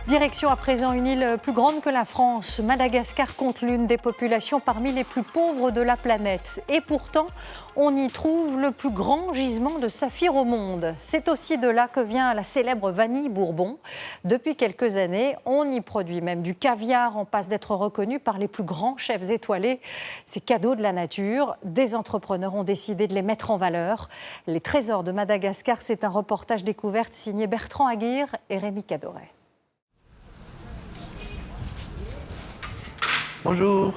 Direction à présent une île plus grande que la France. Madagascar compte l'une des populations parmi les plus pauvres de la planète. Et pourtant, on y trouve le plus grand gisement de saphir au monde. C'est aussi de là que vient la célèbre vanille Bourbon. Depuis quelques années, on y produit même du caviar en passe d'être reconnu par les plus grands chefs étoilés. Ces cadeaux de la nature, des entrepreneurs ont décidé de les mettre en valeur. Les trésors de Madagascar, c'est un reportage découverte signé Bertrand Aguirre et Rémi Cadoret. Bonjour.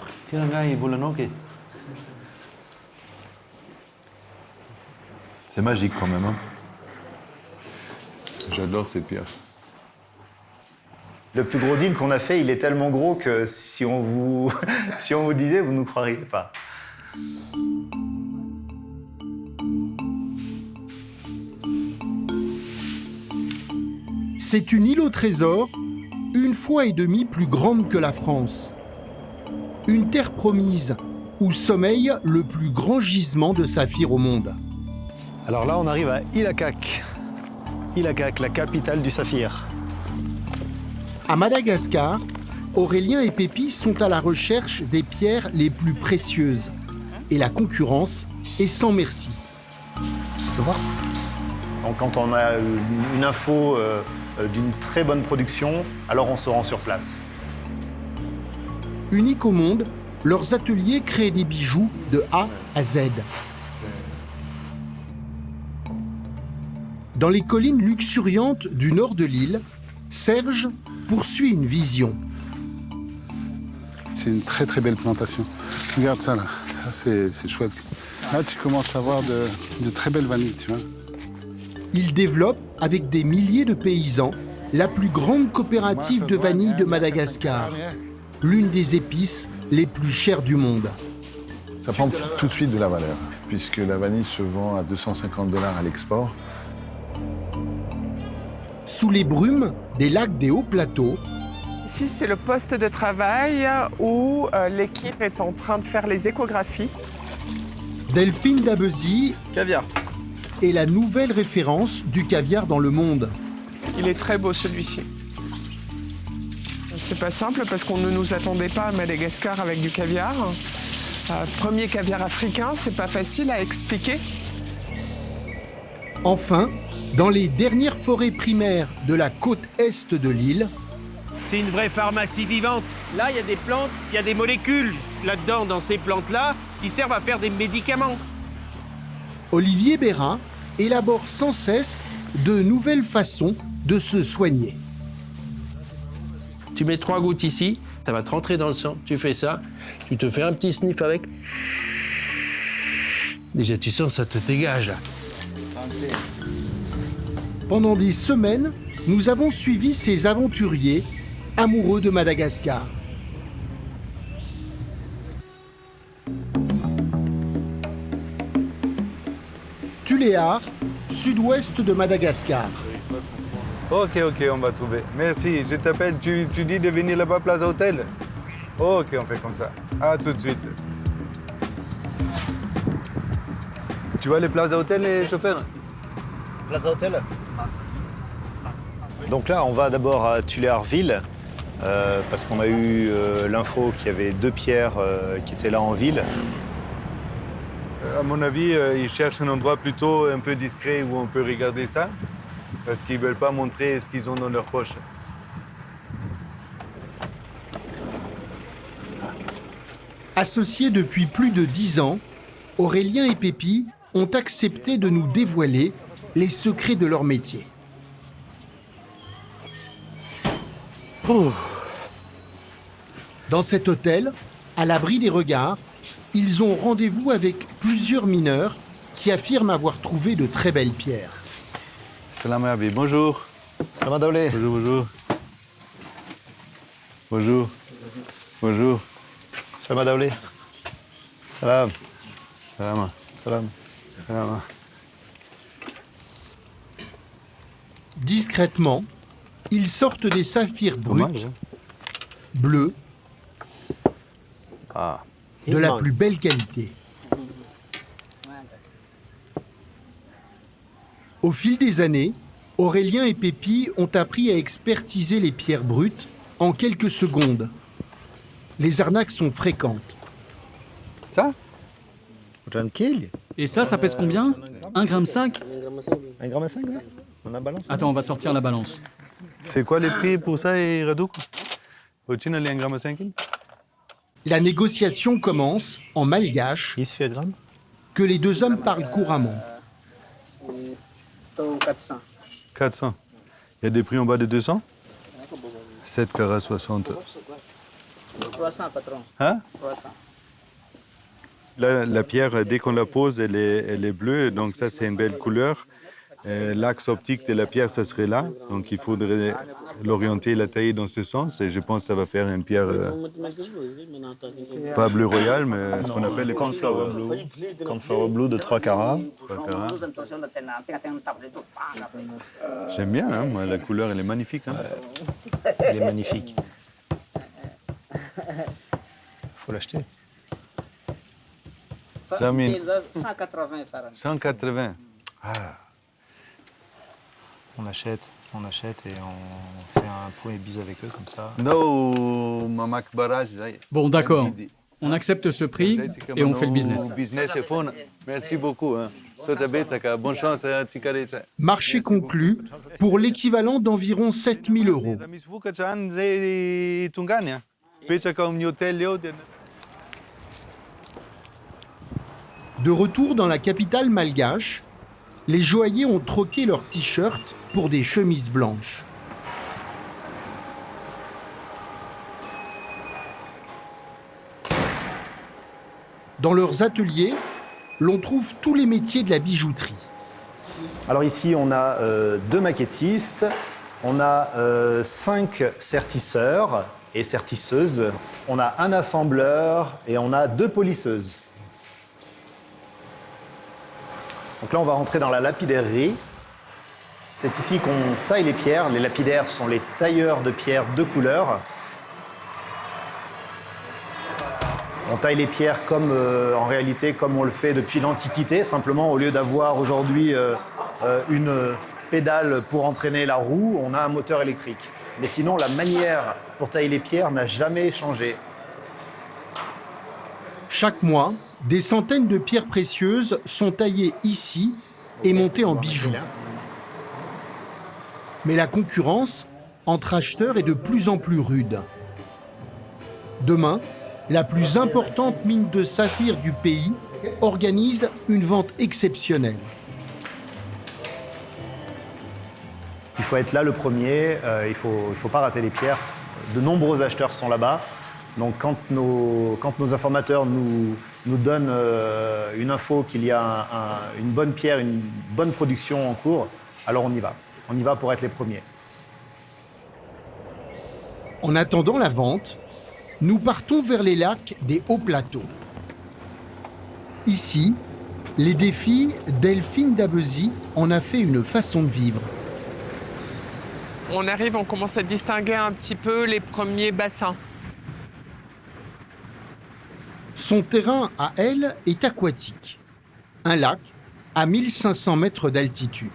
C'est magique quand même. Hein. J'adore cette pierre. Le plus gros deal qu'on a fait, il est tellement gros que si on vous, si on vous disait, vous ne nous croiriez pas. C'est une île au trésor, une fois et demie plus grande que la France. Une terre promise où sommeille le plus grand gisement de saphir au monde. Alors là, on arrive à Ilakak. Ilakak, la capitale du saphir. À Madagascar, Aurélien et Pépi sont à la recherche des pierres les plus précieuses. Et la concurrence est sans merci. Tu vois ? Donc quand on a une info d'une très bonne production, alors on se rend sur place. Uniques au monde, leurs ateliers créent des bijoux de A à Z. Dans les collines luxuriantes du nord de l'île, Serge poursuit une vision. C'est une très très belle plantation. Regarde ça là, ça c'est chouette. Là tu commences à avoir de très belles vanilles, tu vois. Il développe, avec des milliers de paysans, la plus grande coopérative de vanille de Madagascar, l'une des épices les plus chères du monde. Ça prend tout de suite de la valeur, puisque la vanille se vend à 250 $ à l'export. Sous les brumes des lacs des hauts plateaux, ici, c'est le poste de travail où l'équipe est en train de faire les échographies. Delphine Dabezy Caviar. est la nouvelle référence du caviar dans le monde. Il est très beau celui-ci. C'est pas simple parce qu'on ne nous attendait pas à Madagascar avec du caviar. Premier caviar africain, c'est pas facile à expliquer. Enfin, dans les dernières forêts primaires de la côte est de l'île, c'est une vraie pharmacie vivante. Là, il y a des plantes, il y a des molécules là-dedans, dans ces plantes-là, qui servent à faire des médicaments. Olivier Bérin élabore sans cesse de nouvelles façons de se soigner. Tu mets 3 gouttes ici, ça va te rentrer dans le sang. Tu fais ça, tu te fais un petit sniff avec. Déjà, tu sens, ça te dégage. Pendant des semaines, nous avons suivi ces aventuriers amoureux de Madagascar. Tuléar, sud-ouest de Madagascar. Ok, on va trouver. Merci, je t'appelle, tu dis de venir là-bas, Plaza Hotel. Ok, on fait comme ça. À tout de suite. Tu vois les Plaza Hotel, les chauffeurs? Plaza Hotel. Donc là, on va d'abord à Tuléarville, parce qu'on a eu l'info qu'il y avait 2 pierres qui étaient là en ville. À mon avis, ils cherchent un endroit plutôt un peu discret où on peut regarder ça, parce qu'ils ne veulent pas montrer ce qu'ils ont dans leur poche. Associés depuis plus de 10 ans, Aurélien et Pépi ont accepté de nous dévoiler les secrets de leur métier. Dans cet hôtel, à l'abri des regards, ils ont rendez-vous avec plusieurs mineurs qui affirment avoir trouvé de très belles pierres. Salam Abi, bonjour. Salam Daoulé. Bonjour. Bonjour. Bonjour. Salam Daoulé. Salam. Salam. Salam. Salam. Discrètement, ils sortent des saphirs bruts, bleus, de la plus belle qualité. Au fil des années, Aurélien et Pépi ont appris à expertiser les pierres brutes en quelques secondes. Les arnaques sont fréquentes. Ça? Tranquille. Et ça pèse combien 1,5 g? 1,5 g, ouais. On a balance. Attends, on va sortir la balance. C'est quoi les prix pour ça et Radou? Au-dessus, il y a 1,5 g. La négociation commence en malgache, Il se fait gramme. que les deux hommes parlent couramment. 400. Il y a des prix en bas de 200? 7 carats 60. 300, patron. Hein? 300. La pierre, dès qu'on la pose, elle est bleue, donc ça, c'est une belle couleur. L'axe optique de la pierre, ça serait là. Donc il faudrait l'orienter, la tailler dans ce sens. Et je pense que ça va faire une pierre, pas bleu royal, mais ce qu'on appelle les Cornflower blue. Cornflower blue de 3 carats. 3 carats. J'aime bien, hein, moi, la couleur, elle est magnifique. Hein. Elle est magnifique. Faut l'acheter. 180 francs. 180. Ah. On achète et on fait un premier bis avec eux comme ça. No, mamak barrage. Bon, d'accord. On accepte ce prix et on fait le business. Merci beaucoup. Hein. Bonne chance à Tsikareta. Marché conclu pour l'équivalent d'environ 7 000 €. De retour dans la capitale malgache, les joailliers ont troqué leurs t-shirts pour des chemises blanches. Dans leurs ateliers, l'on trouve tous les métiers de la bijouterie. Alors ici, on a 2 maquettistes, on a 5 sertisseurs et sertisseuses, on a un assembleur et on a 2 polisseuses. Donc là, on va rentrer dans la lapidaire. C'est ici qu'on taille les pierres. Les lapidaires sont les tailleurs de pierres de couleur. On taille les pierres comme, en réalité, comme on le fait depuis l'Antiquité. Simplement, au lieu d'avoir aujourd'hui une pédale pour entraîner la roue, on a un moteur électrique. Mais sinon, la manière pour tailler les pierres n'a jamais changé. Chaque mois, des centaines de pierres précieuses sont taillées ici et montées en bijoux. Mais la concurrence entre acheteurs est de plus en plus rude. Demain, la plus importante mine de saphir du pays organise une vente exceptionnelle. Il faut être là le premier, il faut pas rater les pierres. De nombreux acheteurs sont là-bas. Donc quand nos informateurs nous donnent une info qu'il y a une bonne pierre, une bonne production en cours, alors on y va. On y va pour être les premiers. En attendant la vente, nous partons vers les lacs des hauts plateaux. Ici, les défis Delphine Dabezy en a fait une façon de vivre. On arrive, on commence à distinguer un petit peu les premiers bassins. Son terrain à elle est aquatique. Un lac à 1500 mètres d'altitude.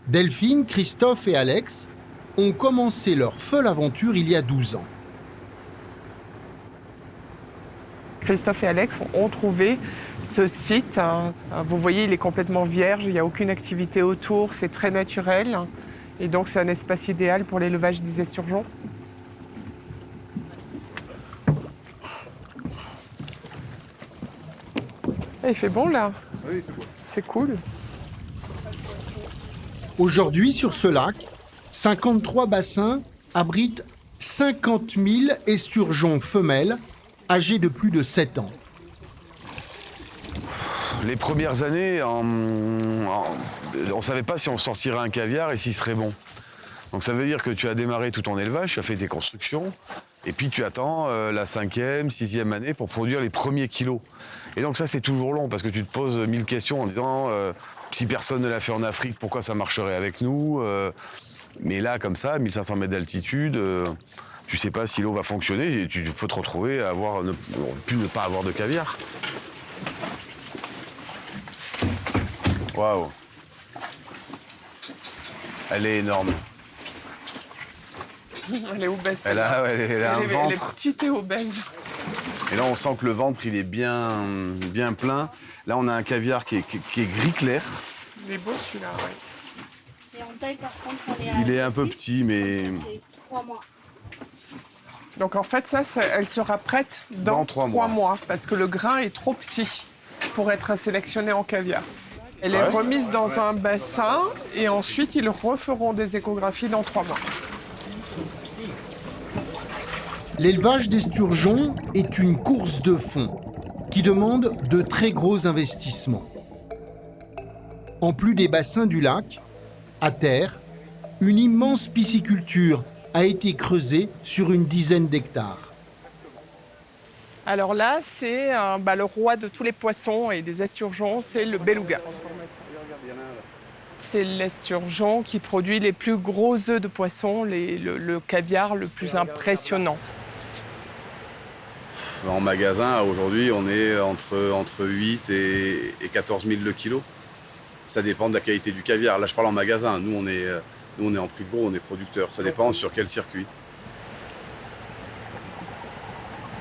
Delphine, Christophe et Alex ont commencé leur folle aventure il y a 12 ans. Christophe et Alex ont trouvé ce site. Vous voyez, il est complètement vierge, il n'y a aucune activité autour, c'est très naturel. Et donc, c'est un espace idéal pour l'élevage des esturgeons. Il fait bon, là. Oui, c'est bon. C'est cool. Aujourd'hui, sur ce lac, 53 bassins abritent 50 000 esturgeons femelles âgés de plus de 7 ans. Les premières années, on ne savait pas si on sortirait un caviar et s'il serait bon. Donc ça veut dire que tu as démarré tout ton élevage, tu as fait tes constructions, et puis tu attends la 5e, 6e année pour produire les premiers kilos. Et donc ça, c'est toujours long, parce que tu te poses 1000 questions en disant si personne ne l'a fait en Afrique, pourquoi ça marcherait avec nous Mais là, comme ça, 1500 mètres d'altitude, tu sais pas si l'eau va fonctionner, et tu peux te retrouver à ne pas avoir de caviar. Waouh. Elle est énorme. Elle est obèse. Elle a un elle est ventre. petite et obèse. Et là, on sent que le ventre, il est bien plein. Là, on a un caviar qui est gris clair. Il est beau celui-là, ouais. Et en taille, par contre, on est à Il est un peu 6, petit, mais... et 3 mois. Donc en fait, elle sera prête dans 3 mois. Parce que le grain est trop petit pour être sélectionné en caviar. Elle est remise dans un bassin et ensuite, ils referont des échographies dans 3 mois. L'élevage d'esturgeons est une course de fond qui demande de très gros investissements. En plus des bassins du lac, à terre, une immense pisciculture a été creusée sur une dizaine d'hectares. Alors là, c'est le roi de tous les poissons et des esturgeons, c'est le beluga. C'est l'esturgeon qui produit les plus gros œufs de poisson, le caviar le plus impressionnant. En magasin, aujourd'hui, on est entre 8 et 14 000 le kilo. Ça dépend de la qualité du caviar. Là, je parle en magasin. Nous, on est en prix de gros, on est producteur. Ça dépend sur quel circuit.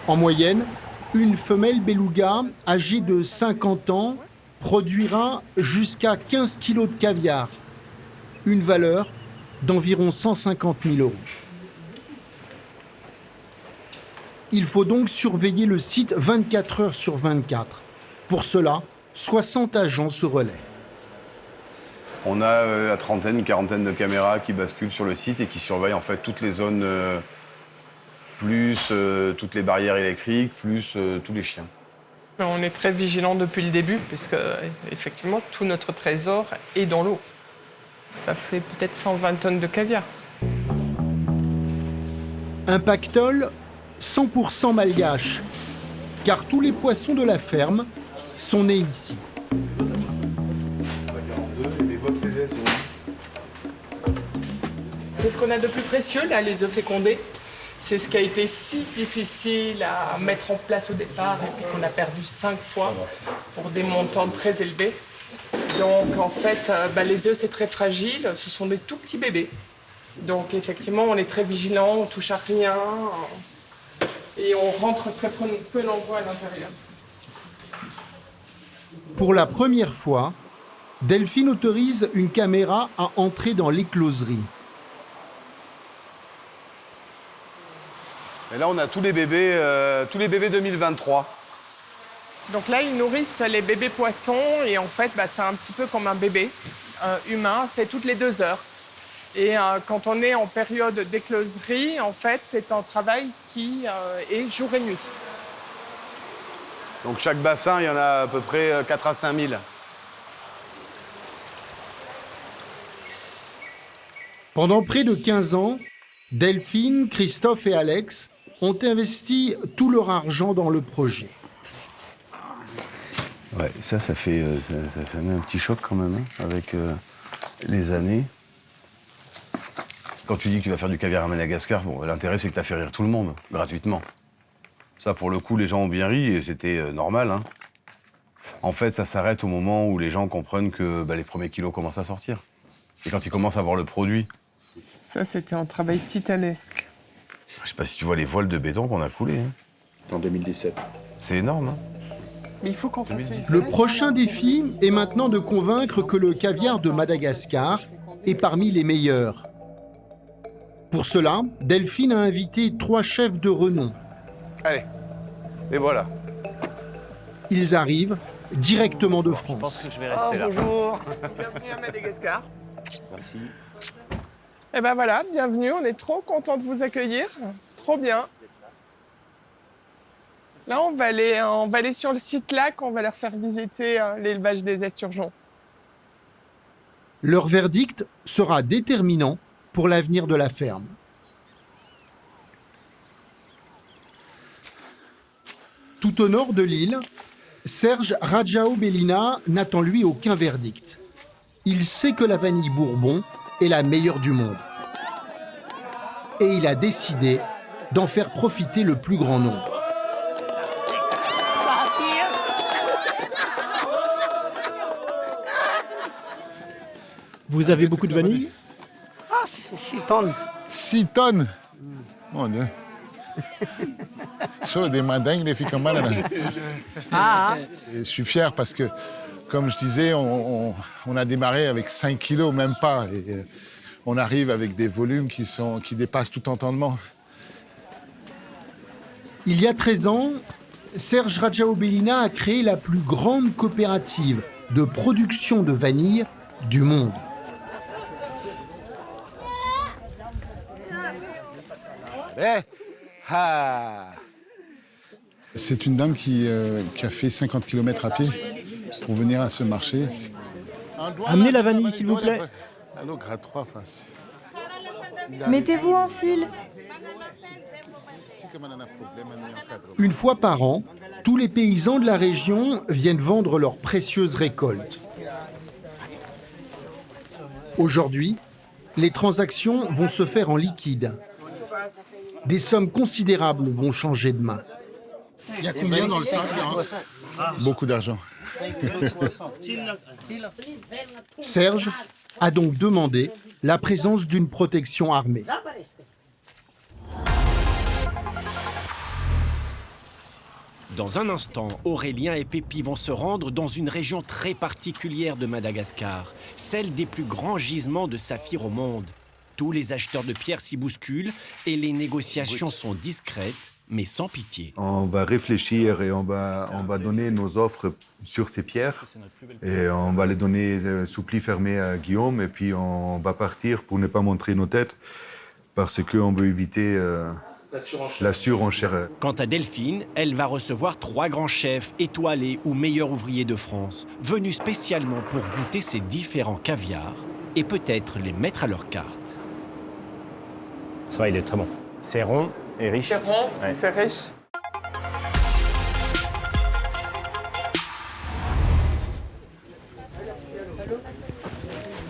En moyenne, une femelle beluga âgée de 50 ans produira jusqu'à 15 kg de caviar, une valeur d'environ 150 000 €. Il faut donc surveiller le site 24 heures sur 24. Pour cela, 60 agents se relaient. On a la trentaine, une quarantaine de caméras qui basculent sur le site et qui surveillent en fait toutes les zones, plus toutes les barrières électriques, plus tous les chiens. On est très vigilants depuis le début, puisque effectivement tout notre trésor est dans l'eau. Ça fait peut-être 120 tonnes de caviar. Un pactole 100% malgache, car tous les poissons de la ferme sont nés ici. C'est ce qu'on a de plus précieux, là, les œufs fécondés. C'est ce qui a été si difficile à mettre en place au départ et puis qu'on a perdu 5 fois pour des montants très élevés. Donc en fait, les œufs c'est très fragile, ce sont des tout petits bébés. Donc effectivement, on est très vigilant, on touche à rien et on rentre très peu nombreux à l'intérieur. Pour la première fois, Delphine autorise une caméra à entrer dans l'écloserie. Et là, on a tous les bébés 2023. Donc là, ils nourrissent les bébés poissons et en fait, c'est un petit peu comme un bébé humain, c'est toutes les 2 heures. Et quand on est en période d'écloserie, en fait, c'est un travail qui est jour et nuit. Donc chaque bassin, il y en a à peu près 4 à 5 000. Pendant près de 15 ans, Delphine, Christophe et Alex ont investi tout leur argent dans le projet. Ouais, ça met un petit choc quand même, hein, avec les années. Quand tu dis que tu vas faire du caviar à Madagascar, l'intérêt c'est que tu as fait rire tout le monde, gratuitement. Ça, pour le coup, les gens ont bien ri et c'était normal. Hein. En fait, ça s'arrête au moment où les gens comprennent que les premiers kilos commencent à sortir. Et quand ils commencent à voir le produit. Ça, c'était un travail titanesque. Je sais pas si tu vois les voiles de béton qu'on a coulées. Hein. En 2017. C'est énorme, hein. Mais il faut qu'on fasse Le prochain défi est maintenant de convaincre que le caviar de Madagascar est parmi les meilleurs. Pour cela, Delphine a invité 3 chefs de renom. Allez, et voilà. Ils arrivent directement de France. Je pense que je vais rester là. Bonjour. Bienvenue à Madagascar. Merci. Et ben voilà, bienvenue, on est trop contents de vous accueillir. Trop bien. Là, on va aller sur le site lac, on va leur faire visiter l'élevage des esturgeons. Leur verdict sera déterminant pour l'avenir de la ferme. Tout au nord de l'île, Serge Radjao-Bellina n'attend lui aucun verdict. Il sait que la vanille Bourbon est la meilleure du monde. Et il a décidé d'en faire profiter le plus grand nombre. Vous avez beaucoup de vanille ? 6 tonnes. 6 tonnes? Mon Dieu. So, des mandingues, les filles comme moi, là. Et je suis fier parce que, comme je disais, on a démarré avec 5 kilos, même pas. Et on arrive avec des volumes qui dépassent tout entendement. Il y a 13 ans, Serge Radjaobelina a créé la plus grande coopérative de production de vanille du monde. C'est une dame qui a fait 50 km à pied pour venir à ce marché. Amenez la vanille, s'il vous plaît. Allô, grade 3, face. Mettez-vous en file. Une fois par an, tous les paysans de la région viennent vendre leurs précieuses récoltes. Aujourd'hui, les transactions vont se faire en liquide. Des sommes considérables vont changer de main. Il y a combien dans le sac? Beaucoup d'argent. Serge a donc demandé la présence d'une protection armée. Dans un instant, Aurélien et Pépi vont se rendre dans une région très particulière de Madagascar, celle des plus grands gisements de saphir au monde. Tous les acheteurs de pierres s'y bousculent et les négociations sont discrètes, mais sans pitié. On va réfléchir et on va donner nos offres sur ces pierres. Et on va les donner sous pli fermé à Guillaume. Et puis on va partir pour ne pas montrer nos têtes parce qu'on veut éviter la surenchère. Quant à Delphine, elle va recevoir 3 grands chefs étoilés ou meilleurs ouvriers de France, venus spécialement pour goûter ces différents caviars et peut-être les mettre à leur carte. Ça va, il est très bon. C'est rond et riche. C'est rond, c'est riche.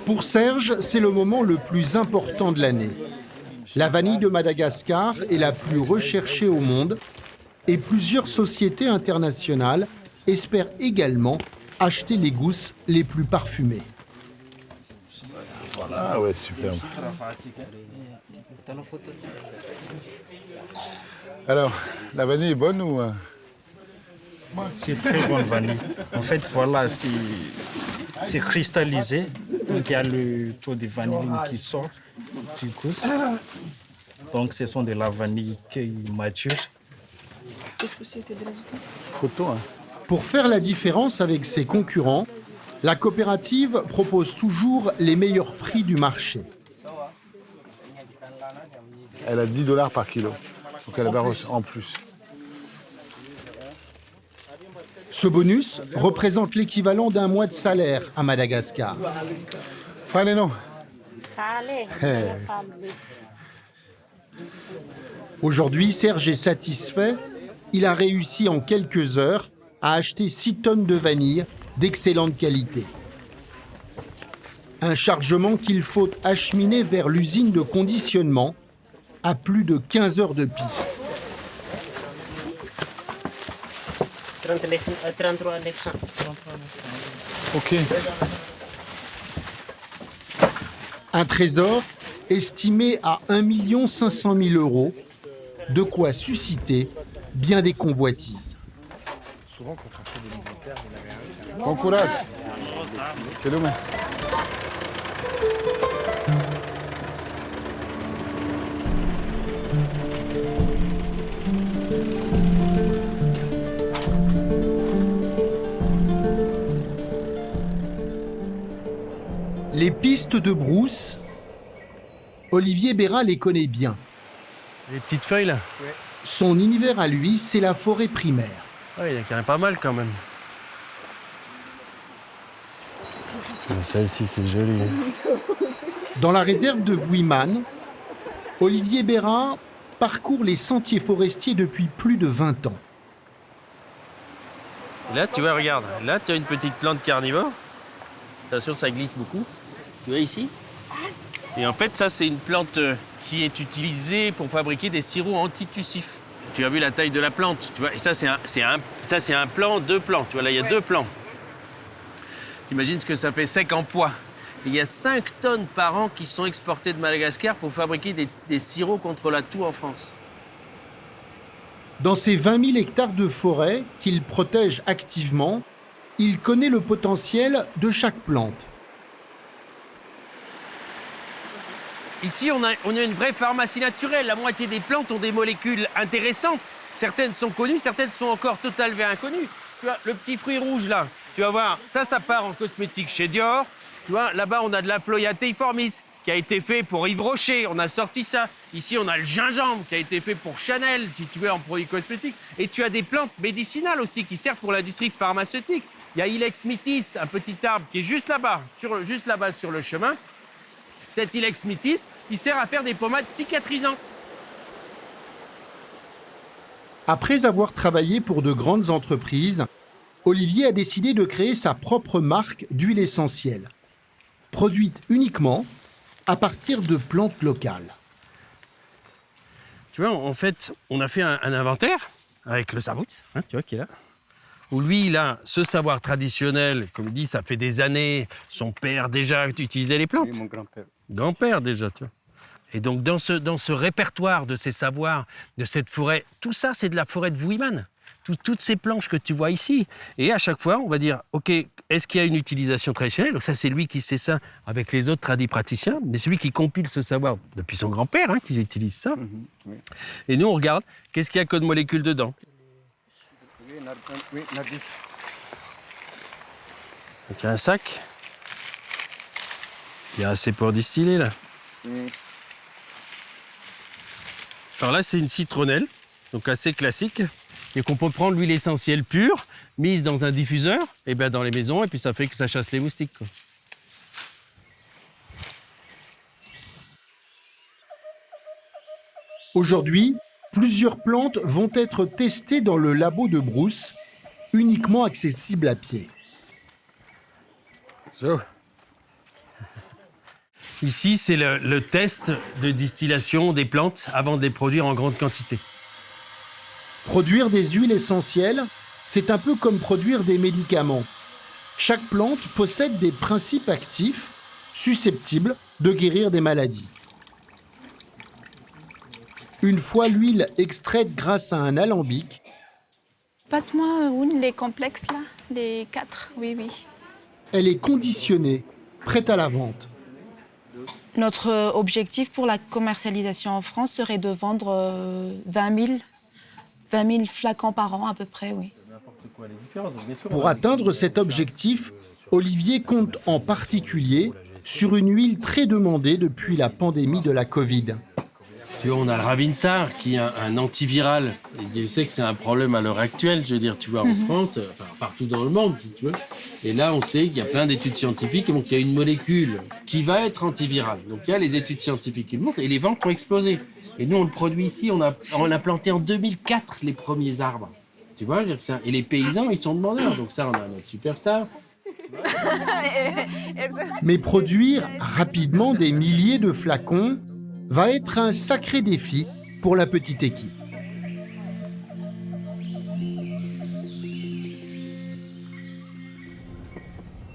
Pour Serge, c'est le moment le plus important de l'année. La vanille de Madagascar est la plus recherchée au monde et plusieurs sociétés internationales espèrent également acheter les gousses les plus parfumées. Ah ouais, superbe. Alors, la vanille est bonne ou... C'est très bonne vanille. En fait, voilà, c'est cristallisé. Donc, il y a le taux de vanille qui sort du gousse. Donc, ce sont de la vanille qui mature. Photo, hein. Pour faire la différence avec ses concurrents, la coopérative propose toujours les meilleurs prix du marché. Elle a $10 par kilo. Donc elle va en plus. Ce bonus représente l'équivalent d'un mois de salaire à Madagascar. Faleno. Aujourd'hui, Serge est satisfait. Il a réussi en quelques heures à acheter 6 tonnes de vanille d'excellente qualité. Un chargement qu'il faut acheminer vers l'usine de conditionnement à plus de 15 heures de piste. Ok. Un trésor estimé à 1 500 000 €, de quoi susciter bien des convoitises. Bon courage. Les pistes de brousse, Olivier Béra les connaît bien. Les petites feuilles là. Son univers à lui, c'est la forêt primaire. Oui, il y en a pas mal quand même. Celle-ci, c'est joli. Dans la réserve de Vuiman, Olivier Béra parcourt les sentiers forestiers depuis plus de 20 ans. Là, tu vois, regarde. Là, tu as une petite plante carnivore. Attention, ça glisse beaucoup. Tu vois ici? Et en fait, ça, c'est une plante qui est utilisée pour fabriquer des sirops antitussifs. Tu as vu la taille de la plante, tu vois? Et ça, c'est un plant, 2 plants. Tu vois, là, il y a 2 plants. T'imagines ce que ça fait sec en poids. Il y a 5 tonnes par an qui sont exportées de Madagascar pour fabriquer des sirops contre la toux en France. Dans ces 20 000 hectares de forêt qu'il protège activement, il connaît le potentiel de chaque plante. Ici, on a une vraie pharmacie naturelle. La moitié des plantes ont des molécules intéressantes. Certaines sont connues, certaines sont encore totalement inconnues. Tu vois, le petit fruit rouge, là, tu vas voir, ça part en cosmétique chez Dior. Tu vois, là-bas, on a de la Floyateiformis qui a été fait pour Yves Rocher. On a sorti ça. Ici, on a le gingembre qui a été fait pour Chanel, si tu veux, en produits cosmétiques. Et tu as des plantes médicinales aussi qui servent pour l'industrie pharmaceutique. Il y a Ilex mitis, un petit arbre qui est juste là-bas sur le chemin. Cet Ilex mitis, il sert à faire des pommades cicatrisantes. Après avoir travaillé pour de grandes entreprises, Olivier a décidé de créer sa propre marque d'huile essentielle, produite uniquement à partir de plantes locales. Tu vois, en fait, on a fait un inventaire avec le Sarbout, tu vois, qui est là, où lui, il a ce savoir traditionnel, comme il dit, ça fait des années, son père déjà utilisait les plantes. Oui, mon grand-père. Grand-père déjà, tu vois. Et donc, dans ce répertoire de ces savoirs, de cette forêt, tout ça, c'est de la forêt de Vuilleman. Toutes ces planches que tu vois ici. Et à chaque fois, on va dire, OK, est-ce qu'il y a une utilisation traditionnelle? Donc ça, c'est lui qui sait ça avec les autres tradipraticiens, mais c'est lui qui compile ce savoir depuis son grand-père, qui utilise ça. Oui. Et nous, on regarde, qu'est-ce qu'il y a comme molécules dedans? Oui, nardif. Donc, il y a un sac. Il y a assez pour distiller, là. Oui. Alors là, c'est une citronnelle, donc assez classique. Et qu'on peut prendre l'huile essentielle pure, mise dans un diffuseur, et ben dans les maisons, et puis ça fait que ça chasse les moustiques, quoi. Aujourd'hui, plusieurs plantes vont être testées dans le labo de Brousse, uniquement accessible à pied. Ici, c'est le test de distillation des plantes avant de les produire en grande quantité. Produire des huiles essentielles, c'est un peu comme produire des médicaments. Chaque plante possède des principes actifs susceptibles de guérir des maladies. Une fois l'huile extraite grâce à un alambic, Passe-moi les complexes là, les 4, oui. elle est conditionnée, prête à la vente. Notre objectif pour la commercialisation en France serait de vendre 20 000 flacons par an à peu près, oui. Pour atteindre cet objectif, Olivier compte en particulier sur une huile très demandée depuis la pandémie de la Covid. Tu vois, on a le Ravinsar qui est un antiviral. Et Dieu sait que c'est un problème à l'heure actuelle, je veux dire, tu vois, en France, enfin, partout dans le monde, tu vois. Et là, on sait qu'il y a plein d'études scientifiques, donc il y a une molécule qui va être antivirale. Donc il y a les études scientifiques qui le montrent, et les ventes ont explosé. Et nous, on le produit ici, on a planté en 2004 les premiers arbres. Tu vois, et les paysans, ils sont demandeurs. Donc ça, on a notre superstar. Mais produire rapidement des milliers de flacons va être un sacré défi pour la petite équipe.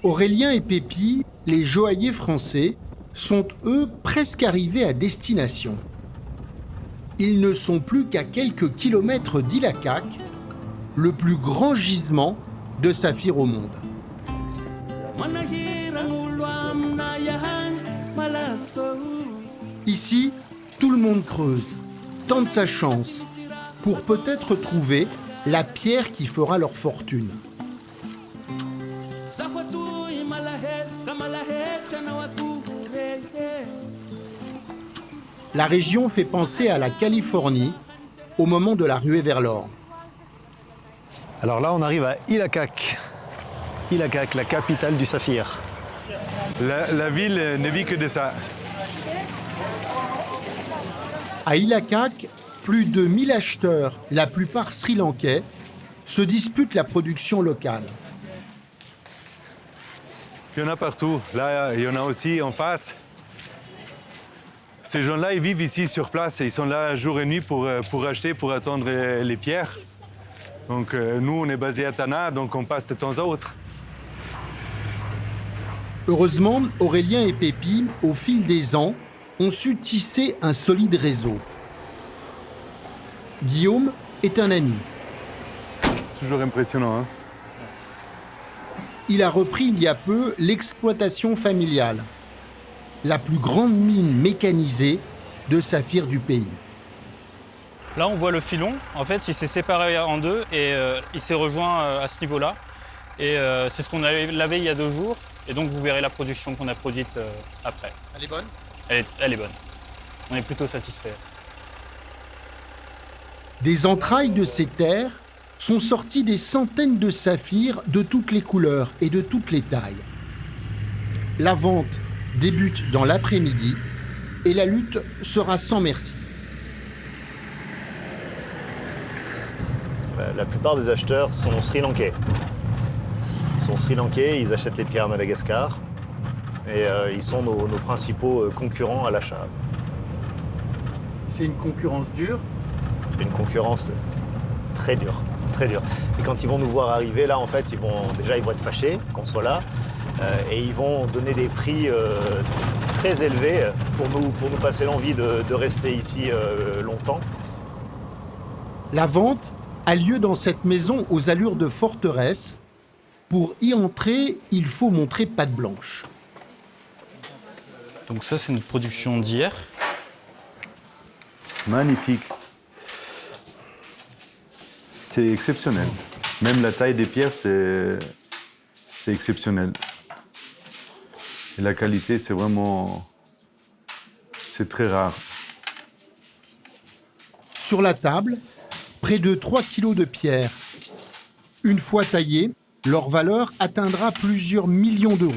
Aurélien et Pépi, les joailliers français, sont eux presque arrivés à destination. Ils ne sont plus qu'à quelques kilomètres d'Ilakak, le plus grand gisement de saphir au monde. Ici, tout le monde creuse, tente sa chance, pour peut-être trouver la pierre qui fera leur fortune. La région fait penser à la Californie au moment de la ruée vers l'or. Alors là, on arrive à Ilakak. Ilakak, la capitale du saphir. La ville ne vit que de ça. À Ilakak, plus de 1000 acheteurs, la plupart sri-lankais, se disputent la production locale. Il y en a partout. Là, il y en a aussi en face. Ces gens-là, ils vivent ici sur place et ils sont là jour et nuit pour acheter, pour attendre les pierres. Donc nous, on est basé à Tana, donc on passe de temps à autre. Heureusement, Aurélien et Pépi, au fil des ans, ont su tisser un solide réseau. Guillaume est un ami. Toujours impressionnant, hein? Il a repris il y a peu l'exploitation familiale, la plus grande mine mécanisée de saphir du pays. Là, on voit le filon. En fait, il s'est séparé en deux et il s'est rejoint à ce niveau-là. Et c'est ce qu'on a lavé il y a 2 jours. Et donc, vous verrez la production qu'on a produite après. Elle est bonne? Elle est bonne. On est plutôt satisfait. Des entrailles de ces terres sont sortis des centaines de saphirs de toutes les couleurs et de toutes les tailles. La vente débute dans l'après-midi et la lutte sera sans merci. La plupart des acheteurs sont sri-lankais. Ils sont sri-lankais, ils achètent les pierres à Madagascar et ils sont nos principaux concurrents à l'achat. C'est une concurrence dure? C'est une concurrence très dure, très dure. Et quand ils vont nous voir arriver, là, en fait, ils vont être fâchés qu'on soit là et ils vont donner des prix très élevés pour nous passer l'envie de rester ici longtemps. La vente a lieu dans cette maison aux allures de forteresse. Pour y entrer, il faut montrer patte blanche. Donc ça, c'est une production d'hier. Magnifique. C'est exceptionnel. Même la taille des pierres, c'est exceptionnel. Et la qualité, c'est vraiment... c'est très rare. Sur la table, près de 3 kilos de pierres. Une fois taillées, leur valeur atteindra plusieurs millions d'euros.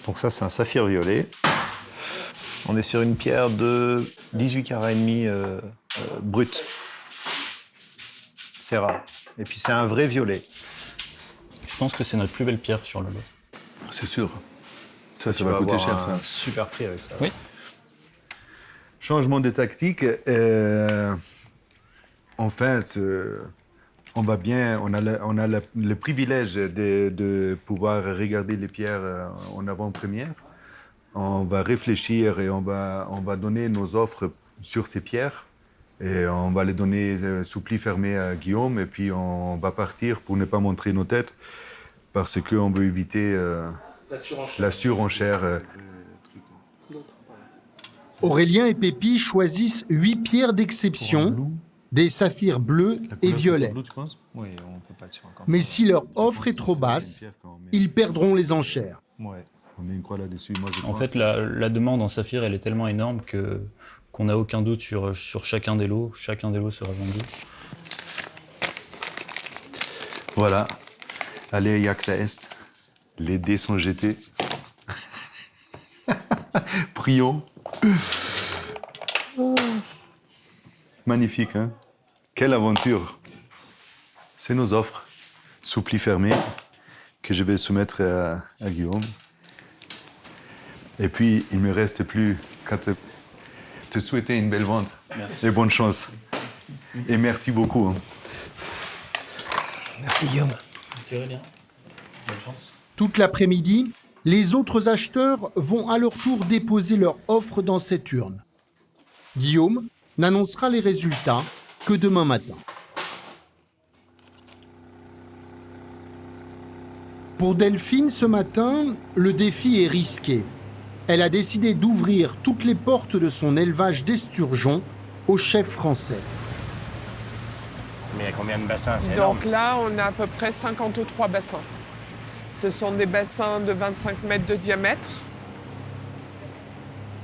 Donc ça, c'est un saphir violet. On est sur une pierre de 18 carats et demi brut. C'est rare. Et puis c'est un vrai violet. Je pense que c'est notre plus belle pierre sur le lot. C'est sûr. Ça va coûter cher, ça. Super prix avec ça. Oui. Changement de tactique. En fait, on va bien. On a le privilège de pouvoir regarder les pierres en avant-première. On va réfléchir et on va donner nos offres sur ces pierres. Et on va les donner sous pli fermé à Guillaume. Et puis on va partir pour ne pas montrer nos têtes. Parce qu'on veut éviter la surenchère. Aurélien et Pépi choisissent 8 pierres d'exception, des saphirs bleus et violets. Mais si leur offre est trop basse, ils perdront les enchères. En fait, la demande en saphir, elle est tellement énorme qu'on n'a aucun doute sur chacun des lots. Chacun des lots sera vendu. Voilà. Allez, Yakta Est. Les dés sont jetés. Prions. Magnifique, hein? Quelle aventure! C'est nos offres, sous pli fermé, que je vais soumettre à Guillaume. Et puis, il ne me reste plus qu'à te souhaiter une belle vente. Merci. Et bonne chance. Et merci beaucoup. Hein. Merci Guillaume. Merci Aurélien. Bonne chance. Toute l'après-midi, les autres acheteurs vont à leur tour déposer leur offre dans cette urne. Guillaume n'annoncera les résultats que demain matin. Pour Delphine, ce matin, le défi est risqué. Elle a décidé d'ouvrir toutes les portes de son élevage d'esturgeons au chef français. Mais il y a combien de bassins? C'est énorme. Donc là, on a à peu près 53 bassins. Ce sont des bassins de 25 mètres de diamètre.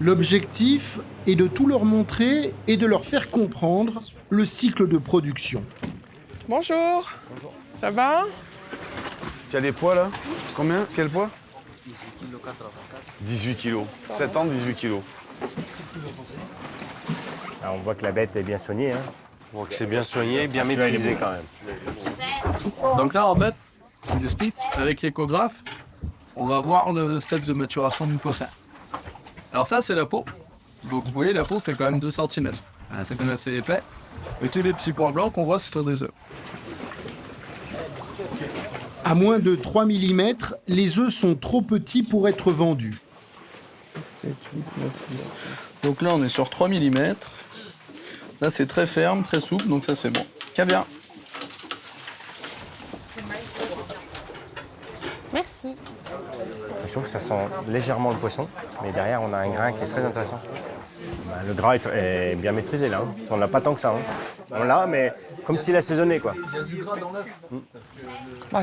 L'objectif est de tout leur montrer et de leur faire comprendre le cycle de production. Bonjour. Bonjour. Ça va? Tu as les poids là? Combien? Quel poids? 18 kilos. 7 ans, 18 kilos. Ah, on voit que la bête est bien soignée. Hein. On voit que c'est bien soigné, bien maîtrisé maîtrisé quand même. Donc là, en fait, je vous explique, avec l'échographe, on va voir le stade de maturation du poisson. Alors ça, c'est la peau. Donc vous voyez, la peau fait quand même 2 cm. C'est quand même assez épais. Et tous les petits points blancs qu'on voit, c'est sur des œufs. À moins de 3 mm, les œufs sont trop petits pour être vendus. 7, 8, 9, 10. Donc là, on est sur 3 mm. Là, c'est très ferme, très souple, donc ça, c'est bon. Caviar. Merci. Je trouve que ça sent légèrement le poisson, mais derrière, on a un grain qui est très intéressant. Le gras est bien maîtrisé, là. On n'a pas tant que ça. On l'a, mais comme s'il assaisonnait, quoi. Il y a du gras dans l'œuf.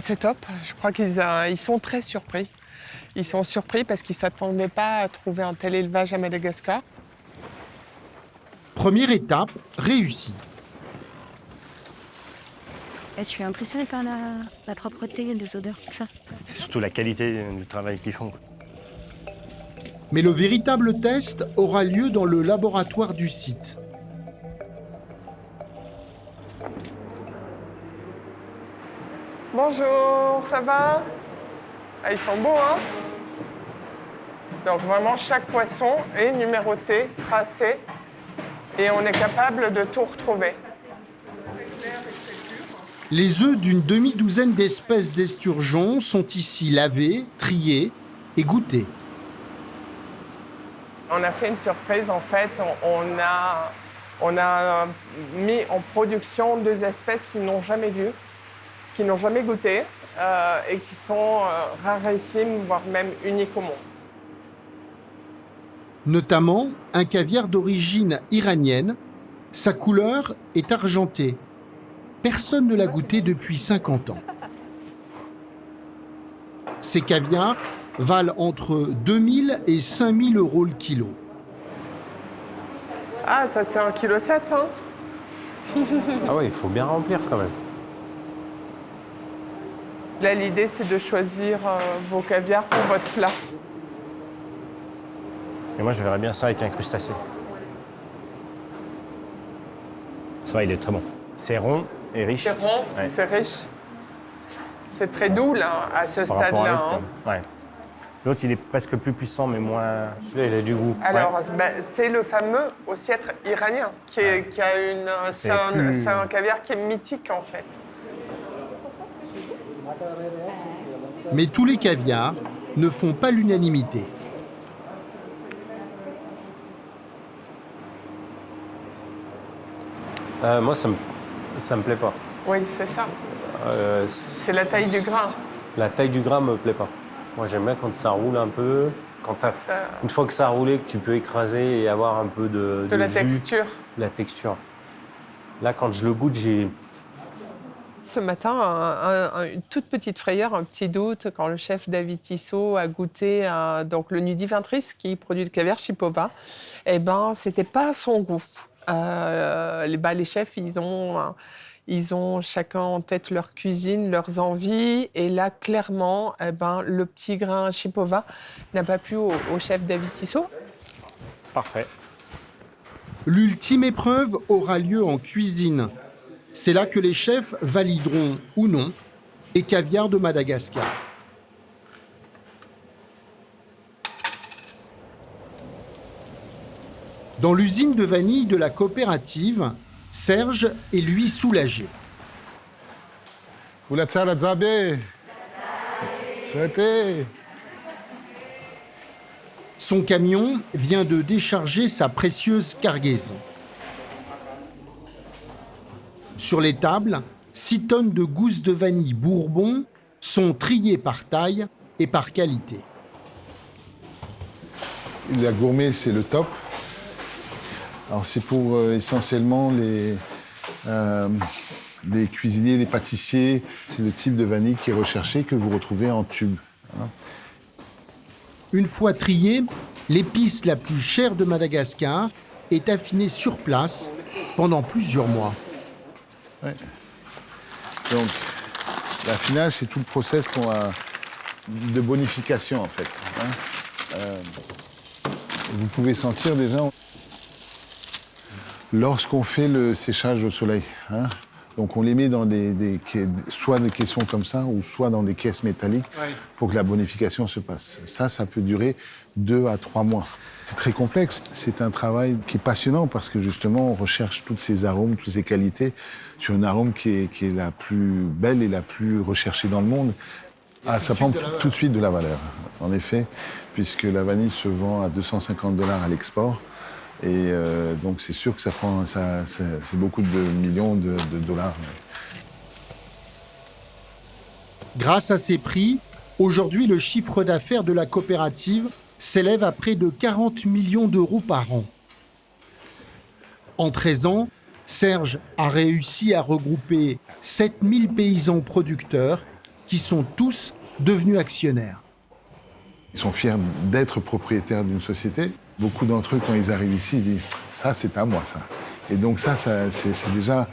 C'est top. Je crois qu'ils sont très surpris. Ils sont surpris parce qu'ils ne s'attendaient pas à trouver un tel élevage à Madagascar. Première étape réussie. Je suis impressionnée par la propreté des odeurs, tout ça. C'est surtout la qualité du travail qu'ils font. Mais le véritable test aura lieu dans le laboratoire du site. Bonjour, ça va? Ils sont beaux, hein? Donc vraiment, chaque poisson est numéroté, tracé, et on est capable de tout retrouver. Les œufs d'une demi-douzaine d'espèces d'esturgeons sont ici lavés, triés et goûtés. On a fait une surprise, en fait. On a mis en production 2 espèces qu'ils n'ont jamais vues, qui n'ont jamais goûté et qui sont rarissimes, voire même uniques au monde. Notamment un caviar d'origine iranienne. Sa couleur est argentée. Personne ne l'a goûté depuis 50 ans. Ces caviars valent entre 2 000 et 5 000 euros le kilo. Ah, ça c'est 1,7 kg, hein? Ah oui, il faut bien remplir quand même. Là, l'idée, c'est de choisir vos caviars pour votre plat. Et moi, je verrais bien ça avec un crustacé. Ça va, il est très bon. C'est rond et riche. C'est rond, ouais. C'est riche. C'est très doux, là, à ce stade-là. Hein. Ouais. L'autre, il est presque plus puissant, mais moins... Celui-là, il a du goût. Alors, c'est le fameux ossiètre iranien, c'est un caviar qui est mythique, en fait. Mais tous les caviars ne font pas l'unanimité. Moi, ça me plaît pas. Oui, c'est ça. C'est la taille du grain. La taille du grain me plaît pas. Moi, j'aime bien quand ça roule un peu. Une fois que ça a roulé, que tu peux écraser et avoir un peu de la jus, texture. La texture. Là, quand je le goûte, j'ai... Ce matin, une toute petite frayeur, un petit doute, quand le chef David Tissot a goûté donc le Nudiventris, qui produit le caviar Chipova, c'était pas à son goût. Les chefs, ils ont chacun en tête leur cuisine, leurs envies. Et là, clairement, le petit grain Chipova n'a pas plu au chef David Tissot. Parfait. L'ultime épreuve aura lieu en cuisine. C'est là que les chefs valideront ou non les caviars de Madagascar. Dans l'usine de vanille de la coopérative, Serge est lui soulagé. Son camion vient de décharger sa précieuse cargaison. Sur les tables, 6 tonnes de gousses de vanille Bourbon sont triées par taille et par qualité. La gourmet, c'est le top. Alors c'est pour essentiellement les cuisiniers, les pâtissiers. C'est le type de vanille qui est recherché, que vous retrouvez en tube. Hein. Une fois triée, l'épice la plus chère de Madagascar est affinée sur place pendant plusieurs mois. Ouais. Donc, la finale, c'est tout le process de bonification, en fait. Hein. Vous pouvez sentir déjà, lorsqu'on fait le séchage au soleil, hein, Donc on les met dans soit des caissons comme ça, ou soit dans des caisses métalliques pour que la bonification se passe. Ça peut durer 2 à 3 mois. C'est très complexe. C'est un travail qui est passionnant parce que justement, on recherche tous ces arômes, toutes ces qualités sur une arôme qui est la plus belle et la plus recherchée dans le monde. Ah, ça prend tout de suite de la valeur, en effet, puisque la vanille se vend à 250 $ à l'export. Et donc c'est sûr que c'est beaucoup de millions de dollars. Grâce à ces prix, aujourd'hui le chiffre d'affaires de la coopérative s'élève à près de 40 millions d'euros par an. En 13 ans, Serge a réussi à regrouper 7000 paysans producteurs qui sont tous devenus actionnaires. Ils sont fiers d'être propriétaires d'une société. Beaucoup d'entre eux, quand ils arrivent ici, ils disent « ça, c'est à moi, ça ». Et donc ça c'est déjà...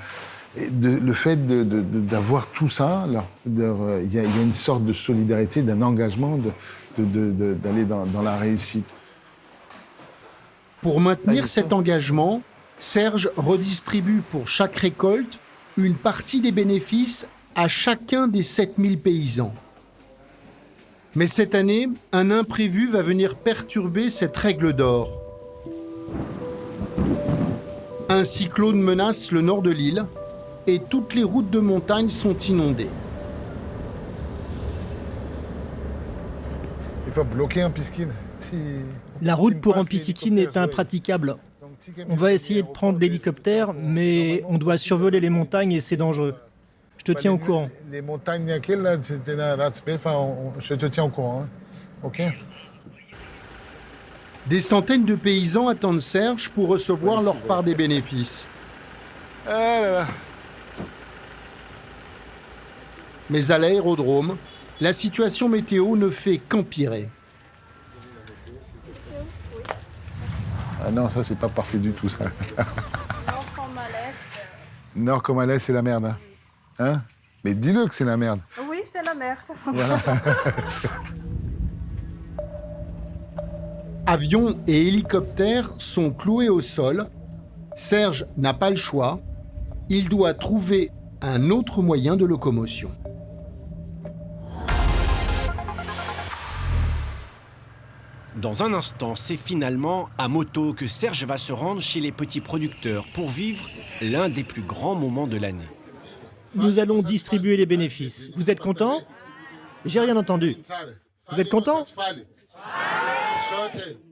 le fait d'avoir tout ça, il y a une sorte de solidarité, d'un engagement d'aller dans la réussite. Pour maintenir cet engagement, Serge redistribue pour chaque récolte une partie des bénéfices à chacun des 7000 paysans. Mais cette année, un imprévu va venir perturber cette règle d'or. Un cyclone menace le nord de l'île et toutes les routes de montagne sont inondées. Il faut bloquer un piscine. La route pour Ampisikine est impraticable. On va essayer de prendre l'hélicoptère, mais on doit survoler les montagnes et c'est dangereux. Je te tiens au courant. Les montagnes, je te tiens au courant. Hein. OK? Des centaines de paysans attendent Serge pour recevoir leur part des bénéfices. Ah là là. Mais à l'aérodrome, la situation météo ne fait qu'empirer. Ah non, ça, c'est pas parfait du tout, ça. Nord comme à l'est, c'est la merde. Hein? Mais dis-le que c'est la merde. Oui, c'est la merde. Voilà. Avions et hélicoptères sont cloués au sol. Serge n'a pas le choix. Il doit trouver un autre moyen de locomotion. Dans un instant, c'est finalement à moto que Serge va se rendre chez les petits producteurs pour vivre l'un des plus grands moments de l'année. Nous allons distribuer les bénéfices. Vous êtes content? J'ai rien entendu. Vous êtes content?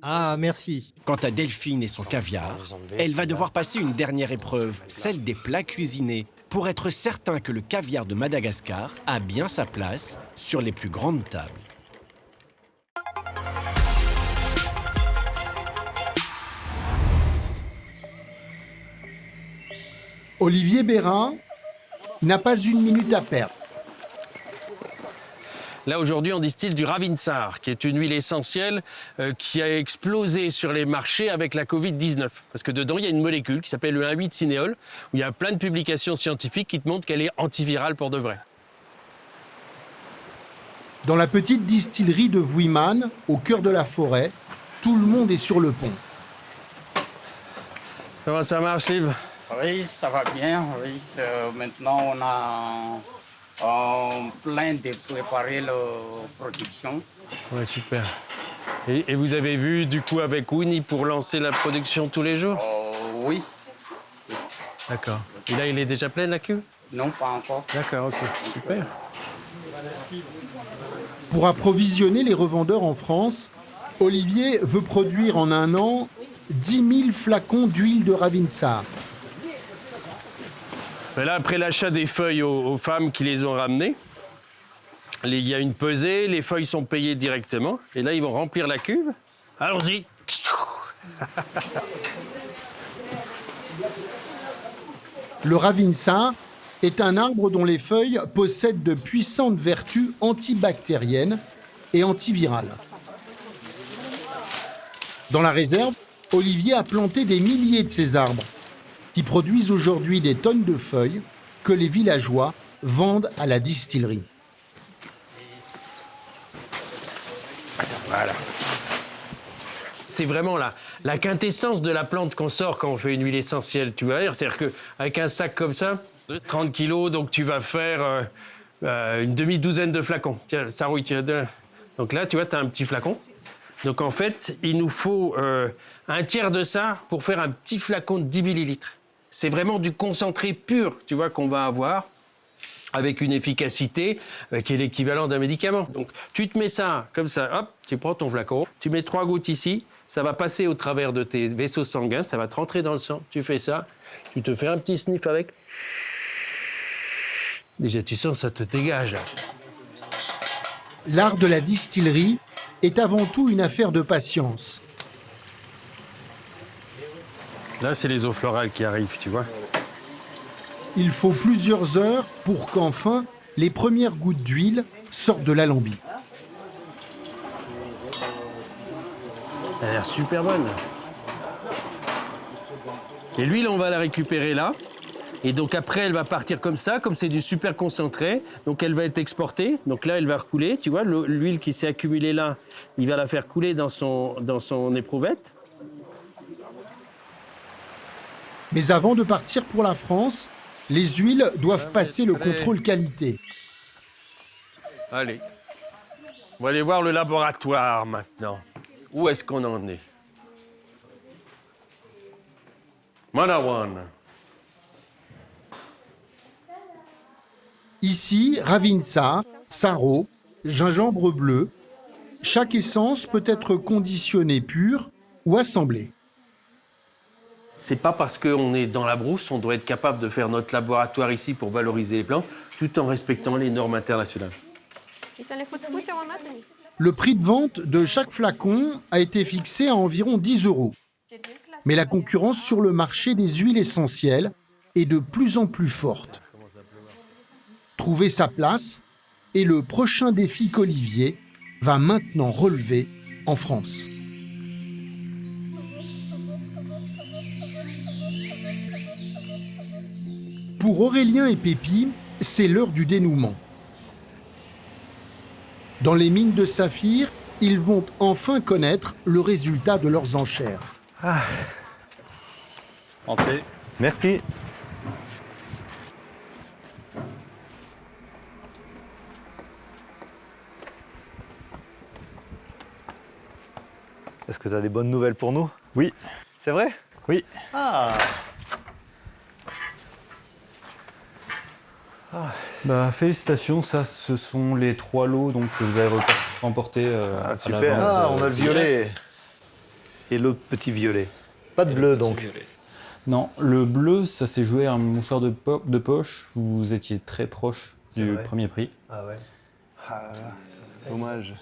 Ah, merci. Quant à Delphine et son caviar, elle va devoir passer une dernière épreuve, celle des plats cuisinés, pour être certain que le caviar de Madagascar a bien sa place sur les plus grandes tables. Olivier Bérin n'a pas une minute à perdre. Là, aujourd'hui, on distille du Ravinsar, qui est une huile essentielle qui a explosé sur les marchés avec la Covid-19. Parce que dedans, il y a une molécule qui s'appelle le 1,8-cinéol, où il y a plein de publications scientifiques qui te montrent qu'elle est antivirale pour de vrai. Dans la petite distillerie de Vuiman, au cœur de la forêt, tout le monde est sur le pont. Comment ça marche, Yves? Oui, ça va bien. Oui, maintenant, on a plein de préparer la production. Ouais, super. Et vous avez vu, du coup, avec Winnie pour lancer la production tous les jours? Oui. D'accord. Et là, il est déjà plein, la cuve? Non, pas encore. D'accord, ok. Super. Pour approvisionner les revendeurs en France, Olivier veut produire en un an 10 000 flacons d'huile de Ravinsar. Mais là, après l'achat des feuilles aux femmes qui les ont ramenées, il y a une pesée, les feuilles sont payées directement. Et là, ils vont remplir la cuve. Allons-y. Le Ravinsar est un arbre dont les feuilles possèdent de puissantes vertus antibactériennes et antivirales. Dans la réserve, Olivier a planté des milliers de ces arbres, qui produisent aujourd'hui des tonnes de feuilles que les villageois vendent à la distillerie. Voilà. C'est vraiment la quintessence de la plante qu'on sort quand on fait une huile essentielle, tu vois. C'est-à-dire qu'avec un sac comme ça, 30 kilos, donc tu vas faire une demi-douzaine de flacons. Tiens, ça rouille. Donc là, tu vois, tu as un petit flacon. Donc en fait, il nous faut un tiers de ça pour faire un petit flacon de 10 millilitres. C'est vraiment du concentré pur, tu vois, qu'on va avoir avec une efficacité qui est l'équivalent d'un médicament. Donc tu te mets ça comme ça, hop, tu prends ton flacon, tu mets 3 gouttes ici, ça va passer au travers de tes vaisseaux sanguins, ça va te rentrer dans le sang. Tu fais ça, tu te fais un petit sniff avec. Déjà, tu sens, ça te dégage. L'art de la distillerie est avant tout une affaire de patience. Là, c'est les eaux florales qui arrivent, tu vois. Il faut plusieurs heures pour qu'enfin les premières gouttes d'huile sortent de l'alambic. Elle a l'air super bonne. Et l'huile, on va la récupérer là. Et donc après, elle va partir comme ça, comme c'est du super concentré. Donc elle va être exportée. Donc là, elle va recouler. Tu vois, l'huile qui s'est accumulée là, il va la faire couler dans son éprouvette. Mais avant de partir pour la France, les huiles doivent passer le contrôle qualité. Allez. On va aller voir le laboratoire maintenant. Où est-ce qu'on en est? Manawan. Ici, Ravinsa, Saro, gingembre bleu. Chaque essence peut être conditionnée pure ou assemblée. C'est pas parce qu'on est dans la brousse, on doit être capable de faire notre laboratoire ici pour valoriser les plantes, tout en respectant les normes internationales. Le prix de vente de chaque flacon a été fixé à environ 10 €. Mais la concurrence sur le marché des huiles essentielles est de plus en plus forte. Trouver sa place est le prochain défi qu'Olivier va maintenant relever en France. Pour Aurélien et Pépi, c'est l'heure du dénouement. Dans les mines de saphir, ils vont enfin connaître le résultat de leurs enchères. Ah. Entrez. Merci. Est-ce que tu as des bonnes nouvelles pour nous? Oui. C'est vrai? Oui. Ah. Bah, félicitations, ça, ce sont les 3 lots donc, que vous avez remportés à super. la vente. Ah, on a le violet. Et l'autre petit violet. Pas de bleu, donc. Non, le bleu, ça s'est joué à un mouchoir de poche. Vous étiez très proche du premier prix. Ah ouais. Ah là là. Dommage.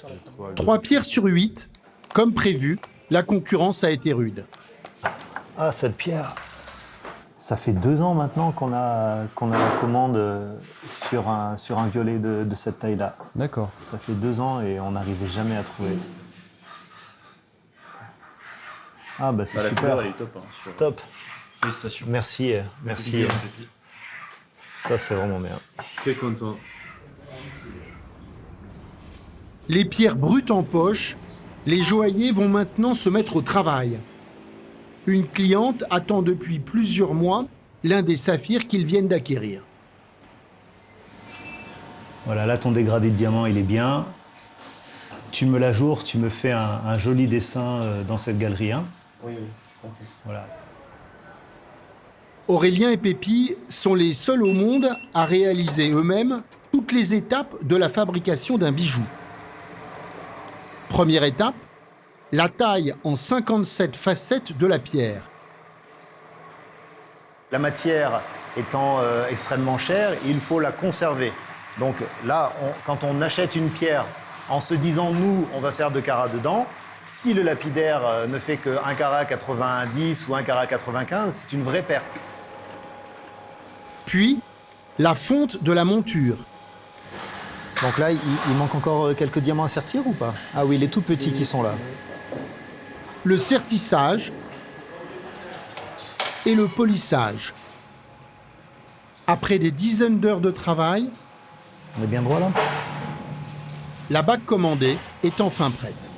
3 pierres sur 8, comme prévu, la concurrence a été rude. Ah, cette pierre. Ça fait 2 ans maintenant qu'on a la commande sur un violet de cette taille-là. D'accord. Ça fait 2 ans et on n'arrivait jamais à trouver. Ah bah c'est la super. couleur, elle est top. Top. Félicitations. Merci. Ça c'est vraiment bien. Très content. Les pierres brutes en poche, les joailliers vont maintenant se mettre au travail. Une cliente attend depuis plusieurs mois l'un des saphirs qu'ils viennent d'acquérir. Voilà, là ton dégradé de diamant il est bien. Tu me l'ajoures, tu me fais un joli dessin dans cette galerie 1. Oui. Okay. Voilà. Aurélien et Pépi sont les seuls au monde à réaliser eux-mêmes toutes les étapes de la fabrication d'un bijou. Première étape, la taille en 57 facettes de la pierre. La matière étant extrêmement chère, il faut la conserver. Donc là, quand on achète une pierre en se disant, nous, on va faire 2 carats dedans, si le lapidaire ne fait que 1 carat 90 ou 1 carat 95, c'est une vraie perte. Puis, la fonte de la monture. Donc là, il manque encore quelques diamants à sertir ou pas? Ah oui, les tout petits qui sont là. Le sertissage et le polissage. Après des dizaines d'heures de travail, on est bien droit là? La bague commandée est enfin prête.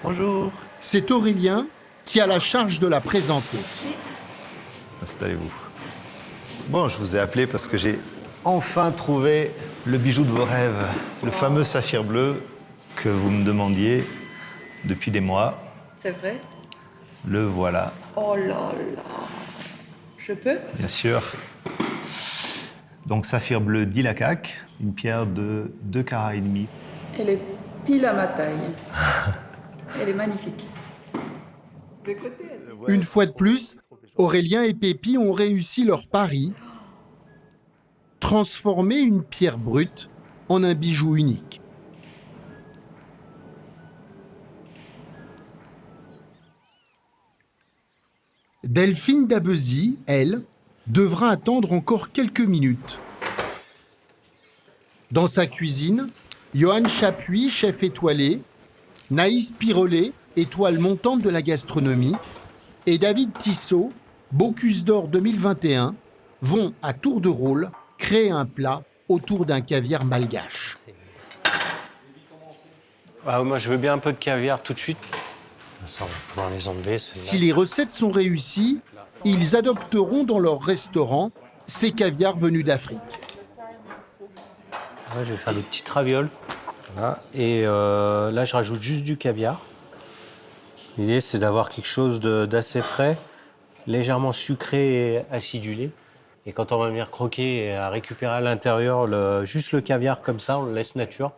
Bonjour. C'est Aurélien qui a la charge de la présenter. Installez-vous. Bon, je vous ai appelé parce que j'ai enfin trouvé le bijou de vos rêves, le fameux saphir bleu que vous me demandiez depuis des mois. C'est vrai? Le voilà. Oh là là. Je peux? Bien sûr. Donc saphir bleu d'Ilakak, une pierre de 2,5 carats. Elle est pile à ma taille. Elle est magnifique. Une fois de plus, Aurélien et Pépi ont réussi leur pari, transformer une pierre brute en un bijou unique. Delphine Dabezy, elle, devra attendre encore quelques minutes. Dans sa cuisine, Johan Chapuis, chef étoilé, Naïs Pirolet, étoile montante de la gastronomie, et David Tissot, Bocuse d'Or 2021, vont, à tour de rôle, créer un plat autour d'un caviar malgache. Moi, je veux bien un peu de caviar tout de suite. Ça, on va pouvoir les enlever. Si les recettes sont réussies, ils adopteront dans leur restaurant ces caviars venus d'Afrique. Ouais, je vais faire des petites ravioles. Voilà. Et là, je rajoute juste du caviar. L'idée, c'est d'avoir quelque chose d'assez frais, légèrement sucré et acidulé. Et quand on va venir croquer et à récupérer à l'intérieur juste le caviar comme ça, on le laisse nature.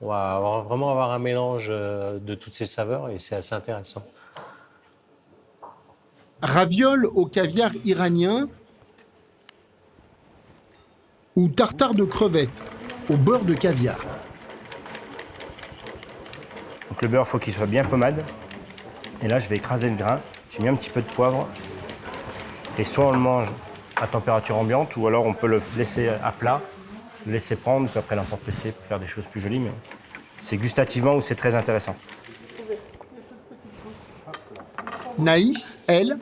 On va vraiment avoir un mélange de toutes ces saveurs et c'est assez intéressant. Ravioles au caviar iranien ou tartare de crevettes au beurre de caviar. Donc le beurre, il faut qu'il soit bien pommade. Et là, je vais écraser le grain. J'ai mis un petit peu de poivre. Et soit on le mange à température ambiante, ou alors on peut le laisser à plat, le laisser prendre, puis après l'emporter pour faire des choses plus jolies. Mais c'est gustativement où c'est très intéressant. Naïs, elle,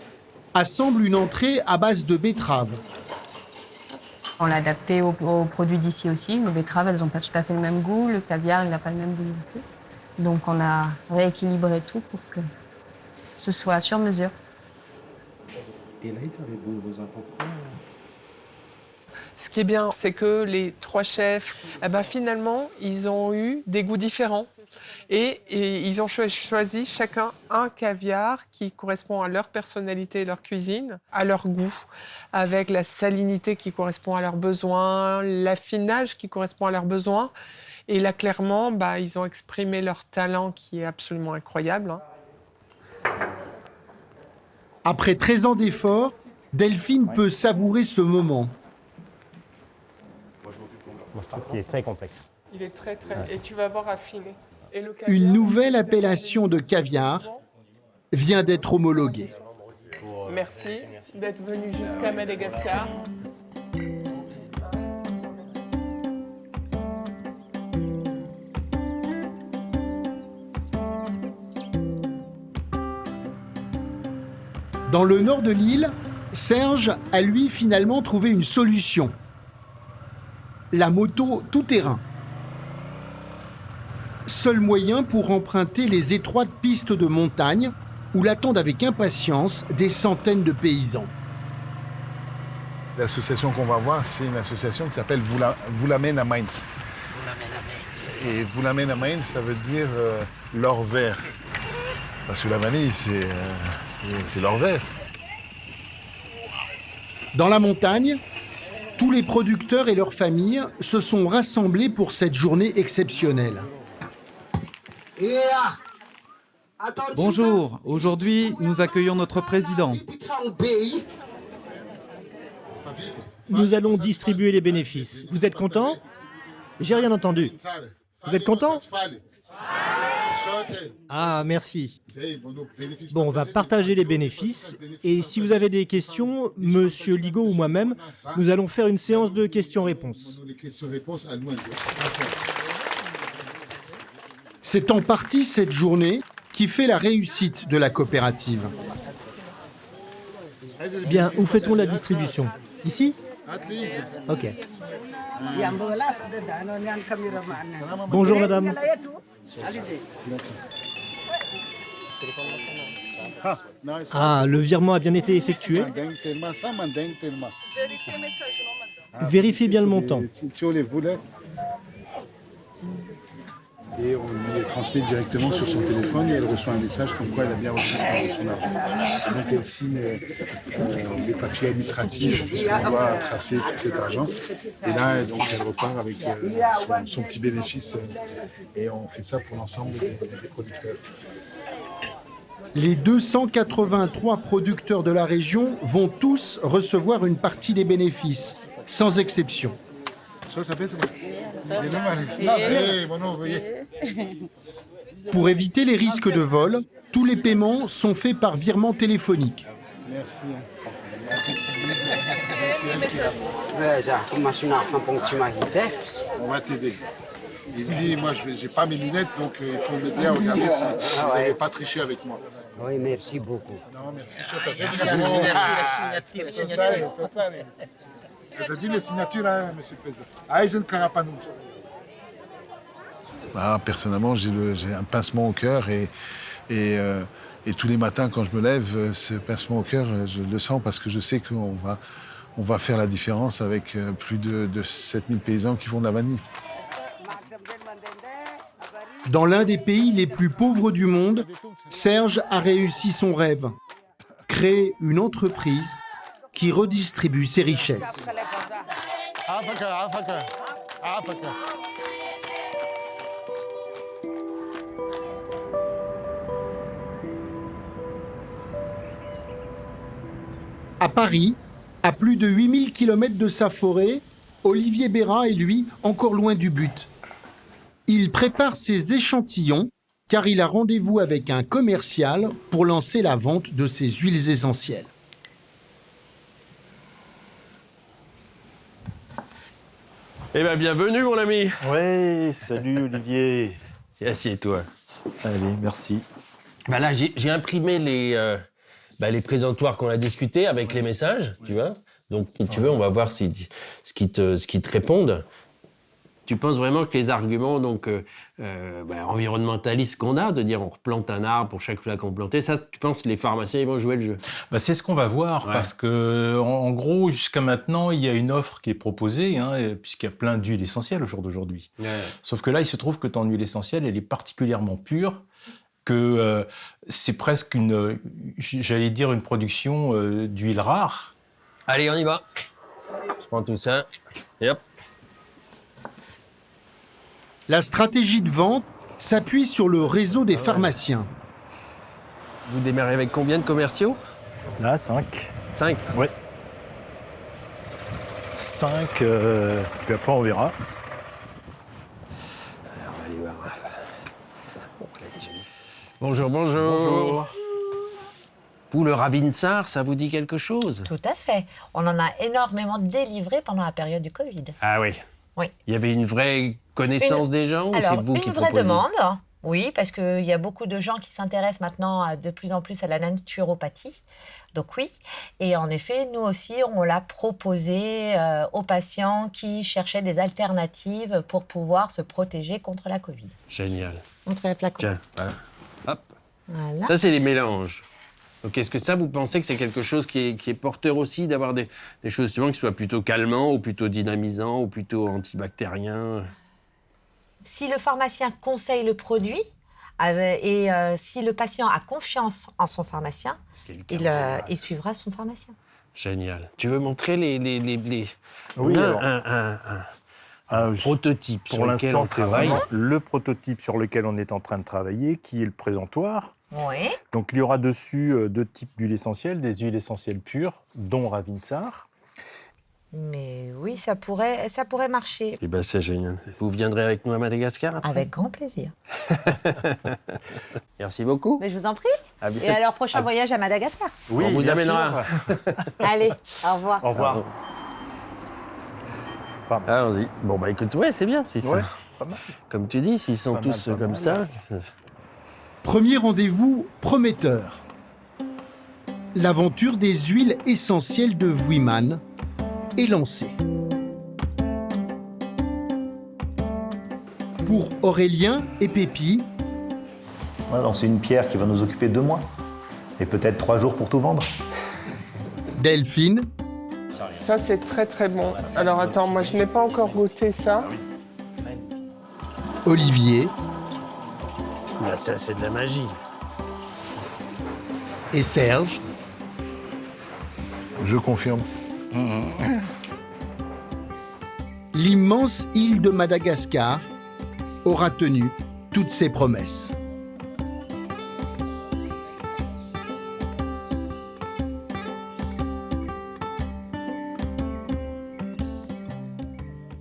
assemble une entrée à base de betterave. On l'a adapté aux produits d'ici aussi. Les betteraves, elles n'ont pas tout à fait le même goût. Le caviar, il n'a pas le même goût non plus. Donc on a rééquilibré tout pour que ce soit sur mesure. Et là, vos importations. Ce qui est bien, c'est que les trois chefs, finalement, ils ont eu des goûts différents. Et ils ont choisi chacun un caviar qui correspond à leur personnalité et leur cuisine, à leur goût, avec la salinité qui correspond à leurs besoins, l'affinage qui correspond à leurs besoins. Et là, clairement, ils ont exprimé leur talent qui est absolument incroyable. Après 13 ans d'efforts, Delphine peut savourer ce moment. Moi, je trouve qu'il est très complexe. Il est très. Et tu vas voir affiné. Et le caviar, Une nouvelle appellation de caviar vient d'être homologuée. Merci d'être venu jusqu'à Madagascar. Dans le nord de l'île, Serge a lui finalement trouvé une solution. La moto tout-terrain. Seul moyen pour emprunter les étroites pistes de montagne où l'attendent avec impatience des centaines de paysans. L'association qu'on va voir, c'est une association qui s'appelle Vulamen à Mainz. Et Vulamen à Mainz, ça veut dire l'or vert. Parce que la vanille, c'est l'or vert. Dans la montagne, tous les producteurs et leurs familles se sont rassemblés pour cette journée exceptionnelle. Bonjour, aujourd'hui nous accueillons notre président. Nous allons distribuer les bénéfices. Vous êtes content? J'ai rien entendu. Vous êtes content? Ah, merci. Bon, on va partager les bénéfices. Et si vous avez des questions, Monsieur Ligo ou moi-même, nous allons faire une séance de questions-réponses. C'est en partie cette journée qui fait la réussite de la coopérative. Bien, où fait-on la distribution? Ici? Ok. Bonjour madame. Ah, le virement a bien été effectué. Vérifiez bien le montant. Et on lui transmet directement sur son téléphone et elle reçoit un message comme quoi elle a bien reçu son argent. Donc elle signe les papiers administratifs puisqu'on doit tracer tout cet argent. Et là, donc, elle repart avec son petit bénéfice et on fait ça pour l'ensemble des producteurs. Les 283 producteurs de la région vont tous recevoir une partie des bénéfices, sans exception. Pour éviter les risques de vol, tous les paiements sont faits par virement téléphonique. On va t'aider. Il dit, moi je n'ai pas mes lunettes, donc il faut m'aider à regarder si vous n'avez pas triché avec moi. Oui, merci beaucoup. Non, merci. Vous avez dit les signatures, hein, Monsieur le Président. Eisen Karapanou. Personnellement, j'ai un pincement au cœur et tous les matins quand je me lève, ce pincement au cœur, je le sens parce que je sais qu'on va faire la différence avec plus de 7000 paysans qui font de la vanille. Dans l'un des pays les plus pauvres du monde, Serge a réussi son rêve. Créer une entreprise qui redistribue ses richesses. À Paris, à plus de 8000 km de sa forêt, Olivier Bérat est, lui, encore loin du but. Il prépare ses échantillons car il a rendez-vous avec un commercial pour lancer la vente de ses huiles essentielles. Eh bien, bienvenue, mon ami. Oui, salut Olivier. Assieds-toi. Allez, merci. Bah là, j'ai imprimé les présentoirs qu'on a discutés avec les messages, tu vois. Donc, si tu veux, on va voir ce qu'ils te répondent. Tu penses vraiment que les arguments environnementalistes qu'on a, de dire on replante un arbre pour chaque flacon planté, ça, tu penses que les pharmaciens ils vont jouer le jeu? C'est ce qu'on va voir, parce que en gros, jusqu'à maintenant, il y a une offre qui est proposée, puisqu'il y a plein d'huiles essentielles au jour d'aujourd'hui. Ouais. Sauf que là, il se trouve que ton huile essentielle, elle est particulièrement pure, que c'est presque une production d'huile rare. Allez, on y va. Je prends tout ça, et hop. La stratégie de vente s'appuie sur le réseau des pharmaciens. Vous démarrez avec combien de commerciaux? Là, 5. 5? Oui. 5, puis après on verra. Alors, on va aller voir ça. Bonjour, bonjour. Bonjour. Vous, le Ravinsar, ça vous dit quelque chose? Tout à fait. On en a énormément délivré pendant la période du Covid. Ah oui? Oui. Il y avait une vraie connaissance des gens? Alors, ou c'est vous qui une vraie proposez? demande, oui, parce qu'il y a beaucoup de gens qui s'intéressent maintenant de plus en plus à la naturopathie. Donc oui, et en effet, nous aussi, on l'a proposé aux patients qui cherchaient des alternatives pour pouvoir se protéger contre la Covid. Génial. Montrez le flacon. Tiens, voilà. Hop. Voilà. Ça, c'est les mélanges. Donc, est-ce que ça, vous pensez que c'est quelque chose qui est porteur aussi, d'avoir des choses souvent qui soient plutôt calmants, ou plutôt dynamisants, ou plutôt antibactériens? Si le pharmacien conseille le produit, et si le patient a confiance en son pharmacien, il suivra son pharmacien. Génial. Tu veux montrer les... Oui, on a alors. un prototype pour sur lequel l'instant, on c'est travaille. vraiment le prototype sur lequel on est en train de travailler, qui est le présentoir. Oui. Donc il y aura dessus 2 types d'huiles essentielles, des huiles essentielles pures, dont Ravinsar. Mais oui, ça pourrait marcher. Eh ben, c'est génial. Vous viendrez avec nous à Madagascar après? Avec grand plaisir. Merci beaucoup. Mais je vous en prie. Et alors, prochain voyage à Madagascar. Oui, on vous amènera. Allez, au revoir. Au revoir. Allons-y. Bon, bah écoute, ouais, c'est bien. Si Ouais, ça... pas mal. Comme tu dis, s'ils sont Pas tous mal, comme ça... Premier rendez-vous prometteur. L'aventure des huiles essentielles de Vuiman est lancée. Pour Aurélien et Pépi, C'est une pierre qui va nous occuper 2 mois. Et peut-être 3 jours pour tout vendre. Delphine. Ça, c'est très très bon. Alors attends, moi je n'ai pas encore goûté ça. Olivier. Bah, ça, c'est de la magie. Et Serge. Je confirme. L'immense île de Madagascar aura tenu toutes ses promesses.